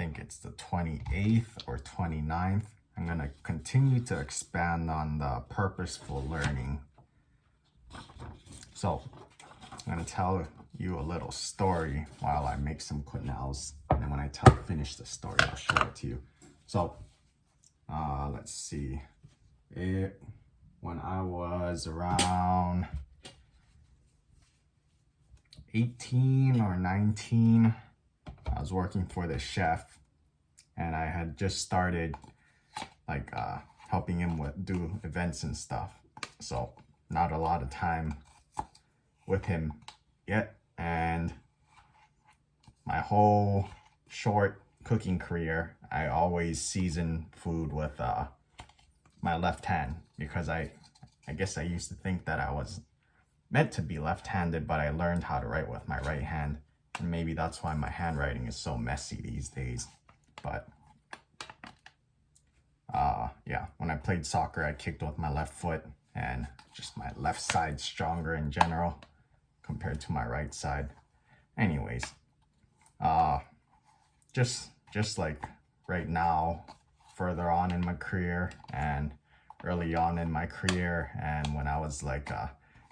think it's the 28th or 29th. I'm going to continue to expand on the purposeful learning. So I'm going to tell you a little story while I make some quenelles. And then when I finish the story, I'll show it to you. So let's see. When I was around 18 or 19, I was working for this chef, and I had just started like helping him do events and stuff. So not a lot of time with him yet, and my whole short cooking career, I always season food with my left hand, because I guess I used to think that I was meant to be left-handed, but I learned how to write with my right hand, and maybe that's why my handwriting is so messy these days. But yeah, when I played soccer, I kicked with my left foot, and just my left side stronger in general compared to my right side. Anyways, just like right now, further on in my career and early on in my career, and when I was like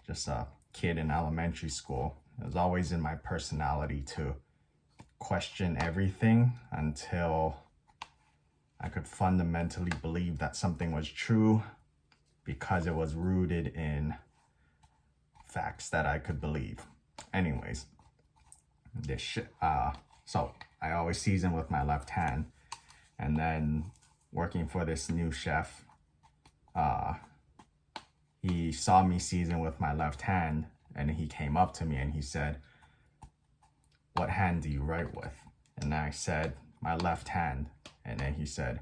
just a kid in elementary school, it was always in my personality to question everything until I could fundamentally believe that something was true, because it was rooted in facts that I could believe. Anyways, so I always season with my left hand, and then working for this new chef, he saw me season with my left hand, and he came up to me and he said, "What hand do you write with?" And I said, "My left hand." And then he said,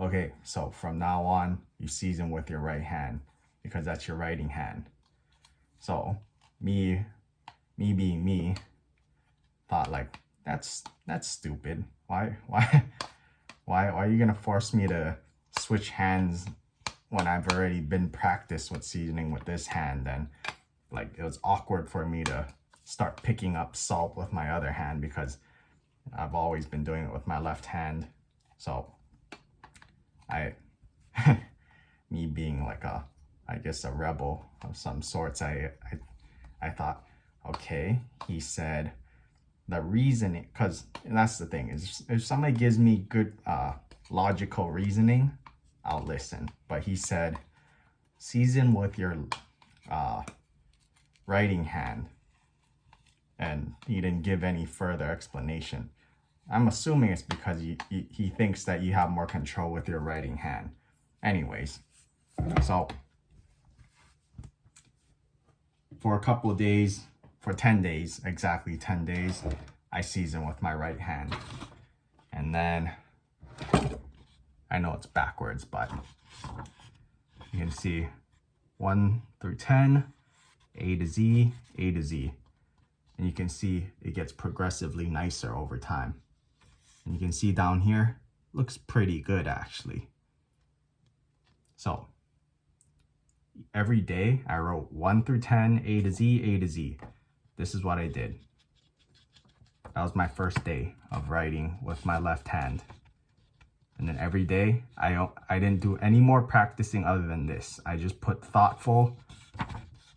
"Okay, so from now on, you season with your right hand, because that's your writing hand." So me being me, thought like, that's stupid. Why are you gonna force me to switch hands when I've already been practiced with seasoning with this hand? And like, it was awkward for me to start picking up salt with my other hand, because I've always been doing it with my left hand. So me being like I guess a rebel of some sorts, I thought, okay, he said the reasoning, because that's the thing, is if somebody gives me good logical reasoning, I'll listen. But he said, season with your writing hand, and he didn't give any further explanation. I'm assuming it's because he thinks that you have more control with your writing hand. Anyways, so for a couple of days, for 10 days, exactly 10 days, I season with my right hand. And then, I know it's backwards, but you can see 1 through 10, A to Z, A to Z. And you can see it gets progressively nicer over time. And you can see down here, looks pretty good actually. So every day I wrote 1 through 10, A to Z, A to Z. This is what I did. That was my first day of writing with my left hand. And then every day, I didn't do any more practicing other than this. I just put thoughtful,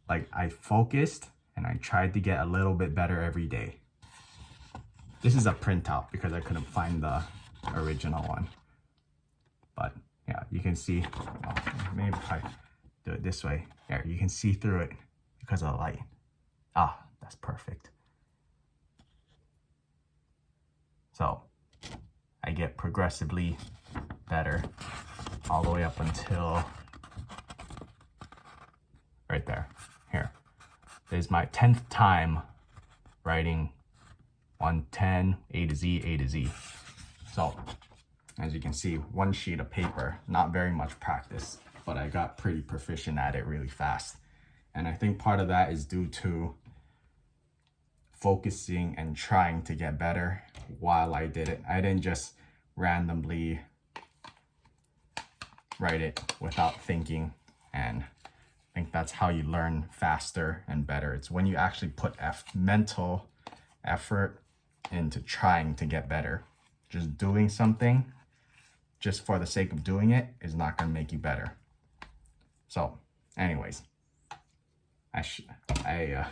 like I focused, and I tried to get a little bit better every day. This is a printout because I couldn't find the original one. But yeah, you can see, well, maybe if I do it this way, there, you can see through it because of the light. Ah, that's perfect. So I get progressively better all the way up until right there. Here. This is my 10th time writing 110, A to Z, A to Z. So as you can see, one sheet of paper, not very much practice, but I got pretty proficient at it really fast. And I think part of that is due to focusing and trying to get better while I did it. I didn't just randomly write it without thinking, and I think that's how you learn faster and better. It's when you actually put mental effort into trying to get better. just doing something just for the sake of doing it is not going to make you better. So anyways, I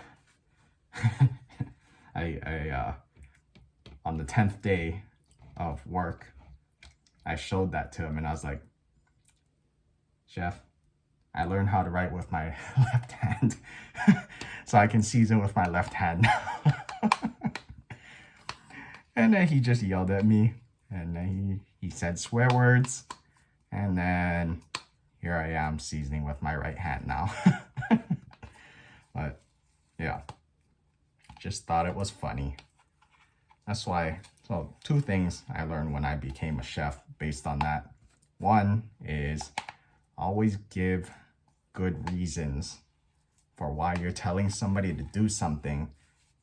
on the 10th day of work, I showed that to him and I was like, Chef, I learned how to write with my left hand so I can season with my left hand now. And then he just yelled at me, and then he said swear words, and then here I am seasoning with my right hand now. But yeah, just thought it was funny. That's why, so 2 things I learned when I became a chef based on that. One is always give good reasons for why you're telling somebody to do something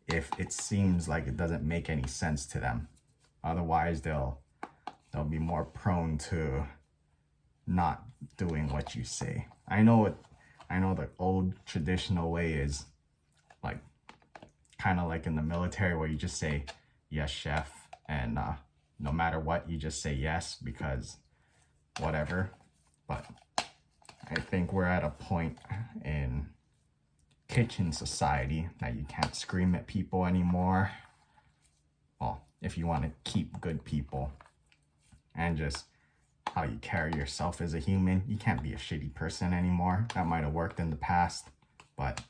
if it seems like it doesn't make any sense to them. Otherwise, they'll be more prone to not doing what you say. I know the old traditional way is like kind of like in the military where you just say yes, chef, and no matter what, you just say yes because whatever. But I think we're at a point in kitchen society that you can't scream at people anymore. Well, if you want to keep good people, and just how you carry yourself as a human, you can't be a shitty person anymore. That might have worked in the past, but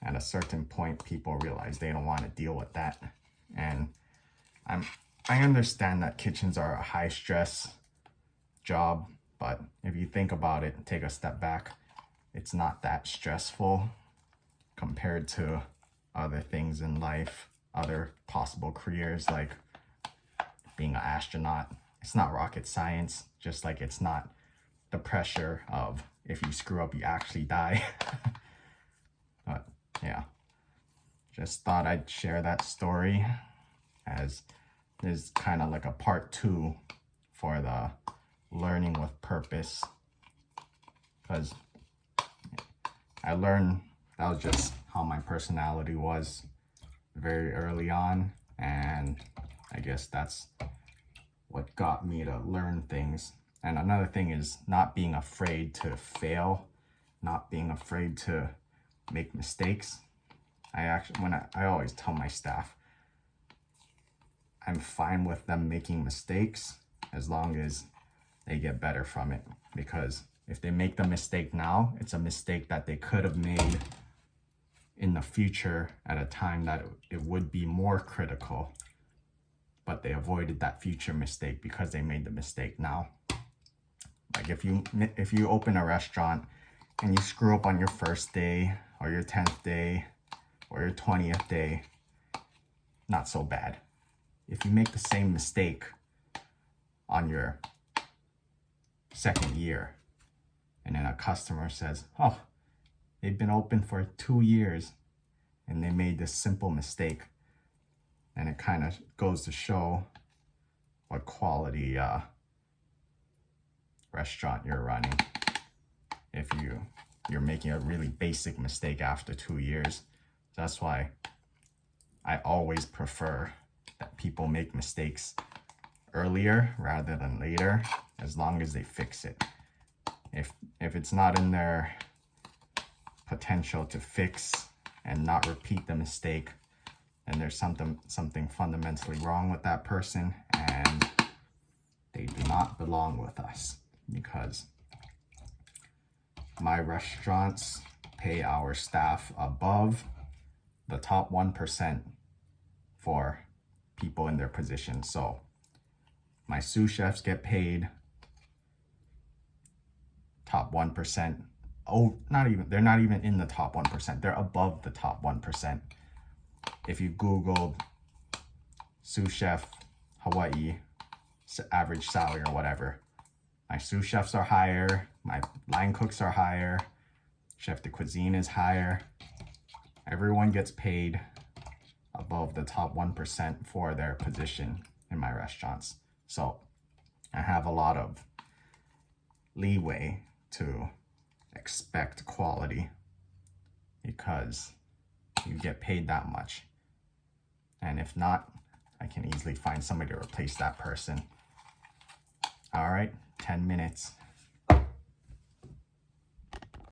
at a certain point, people realize they don't want to deal with that. And I understand that kitchens are a high stress job, but if you think about it, take a step back, it's not that stressful compared to other things in life, other possible careers like being an astronaut. It's not rocket science, just like it's not the pressure of if you screw up, you actually die. But yeah, just thought I'd share that story as there's kind of like a part 2 for the learning with purpose, because I learned that was just how my personality was very early on, and I guess that's what got me to learn things. And another thing is not being afraid to fail, not being afraid to make mistakes. I always tell my staff, I'm fine with them making mistakes as long as they get better from it, because if they make the mistake now, it's a mistake that they could have made in the future at a time that it would be more critical, but they avoided that future mistake because they made the mistake now. Like if you open a restaurant and you screw up on your first day or your 10th day or your 20th day, not so bad. If you make the same mistake on your second year and then a customer says, oh, they've been open for 2 years and they made this simple mistake, and it kind of goes to show what quality restaurant you're running if you're making a really basic mistake after 2 years. That's why I always prefer that people make mistakes earlier rather than later, as long as they fix it. If it's not in their potential to fix and not repeat the mistake, then there's something fundamentally wrong with that person, and they do not belong with us, because my restaurants pay our staff above the top 1% for people in their position. So my sous chefs get paid top 1%. Oh, they're not even in the top 1%. They're above the top 1%. If you Googled sous chef Hawaii average salary or whatever, my sous chefs are higher, my line cooks are higher, chef de cuisine is higher. Everyone gets paid above the top 1% for their position in my restaurants. So I have a lot of leeway to expect quality because you get paid that much. And if not, I can easily find somebody to replace that person. All right, 10 minutes.